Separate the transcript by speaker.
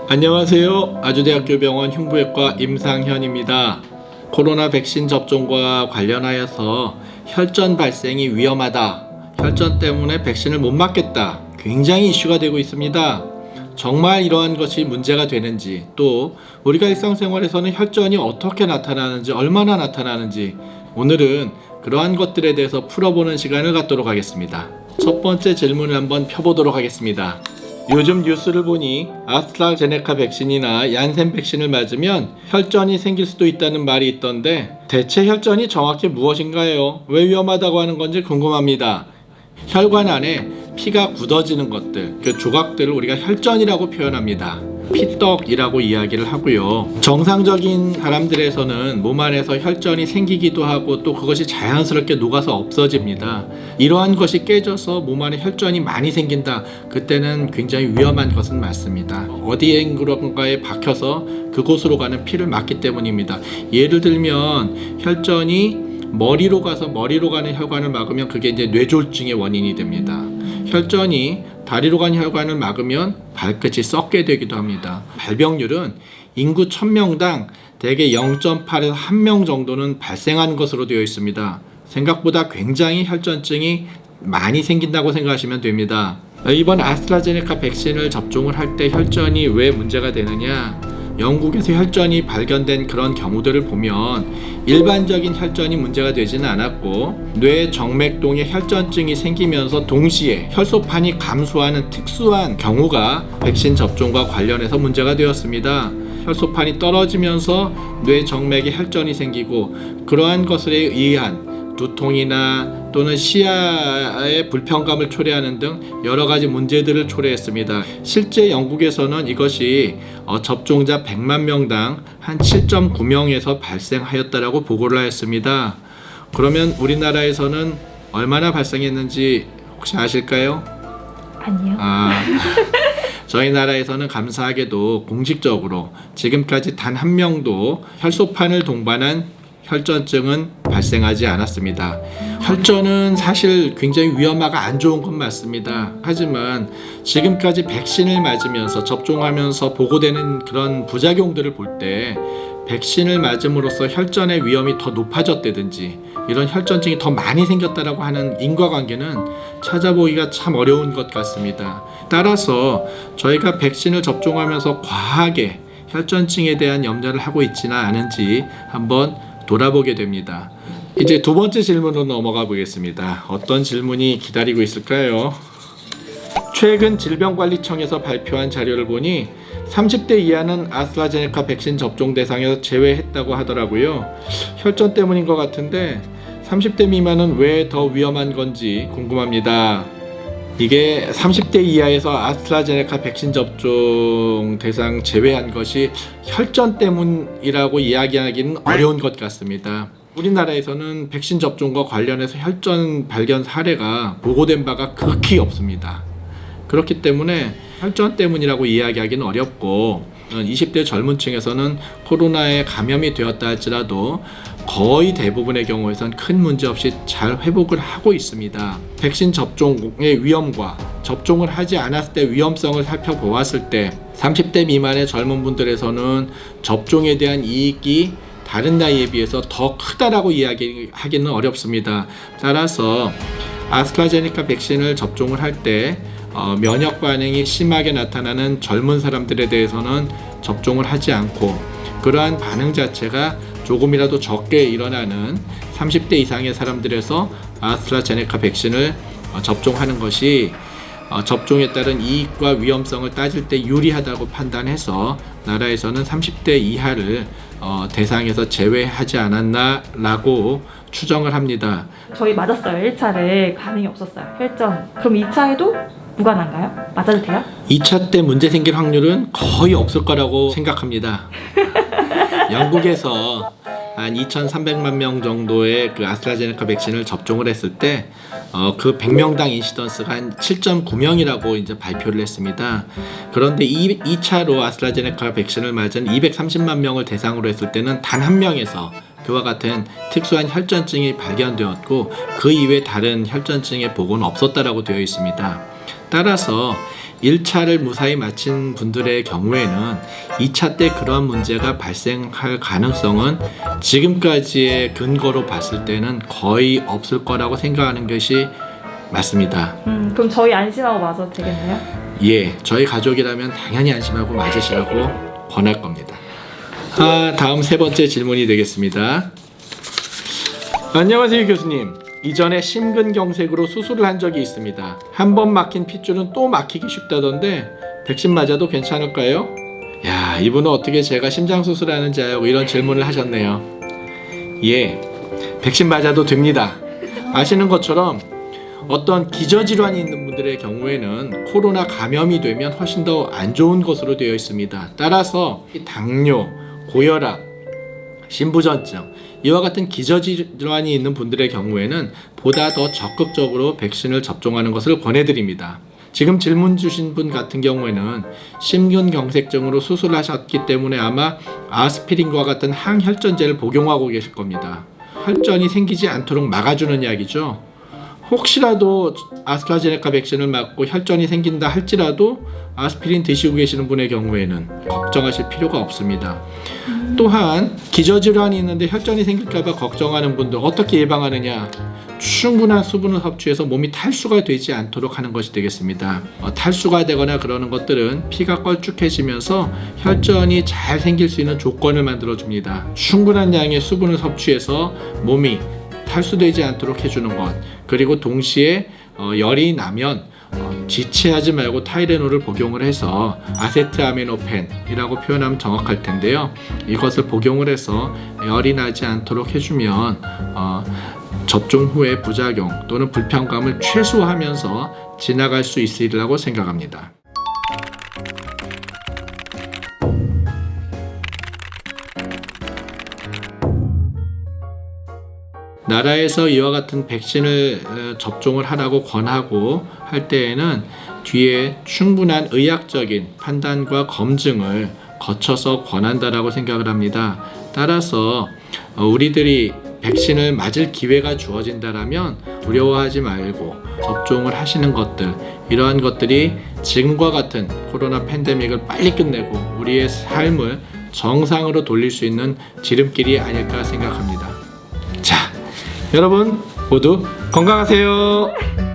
Speaker 1: 안녕하세요. 아주대학교 병원 흉부외과 임상현입니다. 코로나 백신 접종과 관련하여서 혈전 발생이 위험하다, 혈전 때문에 백신을 못 맞겠다, 굉장히 이슈가 되고 있습니다. 정말 이러한 것이 문제가 되는지, 또 우리가 일상생활에서는 혈전이 어떻게 나타나는지, 얼마나 나타나는지, 오늘은 그러한 것들에 대해서 풀어보는 시간을 갖도록 하겠습니다. 첫 번째 질문을 한번 펴보도록 하겠습니다. 요즘 뉴스를 보니 아스트라제네카 백신이나 얀센 백신을 맞으면 혈전이 생길 수도 있다는 말이 있던데, 대체 혈전이 정확히 무엇인가요? 왜 위험하다고 하는 건지 궁금합니다. 혈관 안에 피가 굳어지는 것들, 그 조각들을 우리가 혈전이라고 표현합니다. 피떡이라고 이야기를 하고요. 정상적인 사람들에서는 몸 안에서 혈전이 생기기도 하고 또 그것이 자연스럽게 녹아서 없어집니다. 이러한 것이 깨져서 몸 안에 혈전이 많이 생긴다, 그때는 굉장히 위험한 것은 맞습니다. 어디엔가에 박혀서 그곳으로 가는 피를 막기 때문입니다. 예를 들면 혈전이 머리로 가는 혈관을 막으면 그게 이제 뇌졸중의 원인이 됩니다. 혈전이 다리로 간 혈관을 막으면 발끝이 썩게 되기도 합니다. 발병률은 인구 1000명당 대개 0.8에서 1명 정도는 발생하는 것으로 되어 있습니다. 생각보다 굉장히 혈전증이 많이 생긴다고 생각하시면 됩니다. 이번 아스트라제네카 백신을 접종을 할 때 혈전이 왜 문제가 되느냐? 영국에서 혈전이 발견된 그런 경우들을 보면 일반적인 혈전이 문제가 되지는 않았고, 뇌 정맥동에 혈전증이 생기면서 동시에 혈소판이 감소하는 특수한 경우가 백신 접종과 관련해서 문제가 되었습니다. 혈소판이 떨어지면서 뇌 정맥에 혈전이 생기고, 그러한 것에 의한 두통이나 또는 시야의 불편감을 초래하는 등 여러 가지 문제들을 초래했습니다. 실제 영국에서는 이것이 접종자 100만 명당 한 7.9명에서 발생하였다라고 보고를 하였습니다. 그러면 우리나라에서는 얼마나 발생했는지 혹시 아실까요?
Speaker 2: 아니요.
Speaker 1: 저희 나라에서는 감사하게도 공식적으로 지금까지 단 한 명도 혈소판을 동반한 혈전증은 발생하지 않았습니다. 혈전은 사실 굉장히 위험하고 안 좋은 건 맞습니다. 하지만 지금까지 백신을 맞으면서 접종하면서 보고되는 그런 부작용들을 볼 때 백신을 맞음으로써 혈전의 위험이 더 높아졌다든지 이런 혈전증이 더 많이 생겼다라고 하는 인과관계는 찾아보기가 참 어려운 것 같습니다. 따라서 저희가 백신을 접종하면서 과하게 혈전증에 대한 염려를 하고 있지는 않은지 한번 돌아보게 됩니다. 이제 두 번째 질문으로 넘어가 보겠습니다. 어떤 질문이 기다리고 있을까요? 최근 질병관리청에서 발표한 자료를 보니 30대 이하는 아스트라제네카 백신 접종 대상에서 제외했다고 하더라고요. 혈전 때문인 것 같은데 30대 미만은 왜 더 위험한 건지 궁금합니다. 이게 30대 이하에서 아스트라제네카 백신 접종 대상 제외한 것이 혈전 때문이라고 이야기하기는 어려운 것 같습니다. 우리나라에서는 백신 접종과 관련해서 혈전 발견 사례가 보고된 바가 극히 없습니다. 그렇기 때문에 혈전 때문이라고 이야기하기는 어렵고, 20대 젊은 층에서는 코로나에 감염이 되었다 할지라도 거의 대부분의 경우에선 큰 문제 없이 잘 회복을 하고 있습니다. 백신 접종의 위험과 접종을 하지 않았을 때 위험성을 살펴보았을 때 30대 미만의 젊은 분들에서는 접종에 대한 이익이 다른 나이에 비해서 더 크다라고 이야기하기는 어렵습니다. 따라서 아스트라제네카 백신을 접종을 할 때 면역 반응이 심하게 나타나는 젊은 사람들에 대해서는 접종을 하지 않고, 그러한 반응 자체가 조금이라도 적게 일어나는 30대 이상의 사람들에서 아스트라제네카 백신을 접종하는 것이 접종에 따른 이익과 위험성을 따질 때 유리하다고 판단해서 나라에서는 30대 이하를 대상에서 제외하지 않았나라고 추정을 합니다.
Speaker 2: 저희 맞았어요. 1차를 반응이 없었어요. 혈전. 그럼 2차에도 무관한가요? 맞아도 돼요?
Speaker 1: 2차 때 문제 생길 확률은 거의 없을 거라고 생각합니다. 영국에서 한 2,300만 명 정도의 그 아스트라제네카 백신을 접종을 했을 때 그 100명당 인시던스가 한 7.9명이라고 이제 발표를 했습니다. 그런데 2차로 아스트라제네카 백신을 맞은 230만 명을 대상으로 했을 때는 단 한 명에서 그와 같은 특수한 혈전증이 발견되었고 그 이외 다른 혈전증의 보고는 없었다라고 되어 있습니다. 따라서 1차를 무사히 마친 분들의 경우에는 2차 때 그러한 문제가 발생할 가능성은 지금까지의 근거로 봤을 때는 거의 없을 거라고 생각하는 것이 맞습니다.
Speaker 2: 그럼 저희 안심하고 맞아도 되겠네요?
Speaker 1: 예, 저희 가족이라면 당연히 안심하고 맞으시라고 권할 겁니다. 다음 세 번째 질문이 되겠습니다. 안녕하세요 교수님. 이전에 심근경색으로 수술을 한 적이 있습니다. 한 번 막힌 핏줄은 또 막히기 쉽다던데 백신 맞아도 괜찮을까요? 야, 이분은 어떻게 제가 심장 수술하는지 알고 이런 질문을 하셨네요. 예, 백신 맞아도 됩니다. 아시는 것처럼 어떤 기저질환이 있는 분들의 경우에는 코로나 감염이 되면 훨씬 더 안 좋은 것으로 되어 있습니다. 따라서 당뇨, 고혈압, 신부전증 이와 같은 기저질환이 있는 분들의 경우에는 보다 더 적극적으로 백신을 접종하는 것을 권해드립니다. 지금 질문 주신 분 같은 경우에는 심근경색증으로 수술을 하셨기 때문에 아마 아스피린과 같은 항혈전제를 복용하고 계실 겁니다. 혈전이 생기지 않도록 막아주는 약이죠. 혹시라도 아스트라제네카 백신을 맞고 혈전이 생긴다 할지라도 아스피린 드시고 계시는 분의 경우에는 걱정하실 필요가 없습니다. 또한 기저질환이 있는데 혈전이 생길까봐 걱정하는 분들 어떻게 예방하느냐? 충분한 수분을 섭취해서 몸이 탈수가 되지 않도록 하는 것이 되겠습니다. 탈수가 되거나 그러는 것들은 피가 걸쭉해지면서 혈전이 잘 생길 수 있는 조건을 만들어 줍니다. 충분한 양의 수분을 섭취해서 몸이 탈수되지 않도록 해주는 것, 그리고 동시에 열이 나면 지체하지 말고 타이레놀을 복용을 해서 아세트아미노펜이라고 표현하면 정확할 텐데요. 이것을 복용을 해서 열이 나지 않도록 해주면 접종 후의 부작용 또는 불편감을 최소화하면서 지나갈 수 있으리라고 생각합니다. 나라에서 이와 같은 백신을 접종을 하라고 권하고 할 때에는 뒤에 충분한 의학적인 판단과 검증을 거쳐서 권한다라고 생각을 합니다. 따라서 우리들이 백신을 맞을 기회가 주어진다라면 두려워하지 말고 접종을 하시는 것들, 이러한 것들이 지금과 같은 코로나 팬데믹을 빨리 끝내고 우리의 삶을 정상으로 돌릴 수 있는 지름길이 아닐까 생각합니다. 자, 여러분 모두 건강하세요.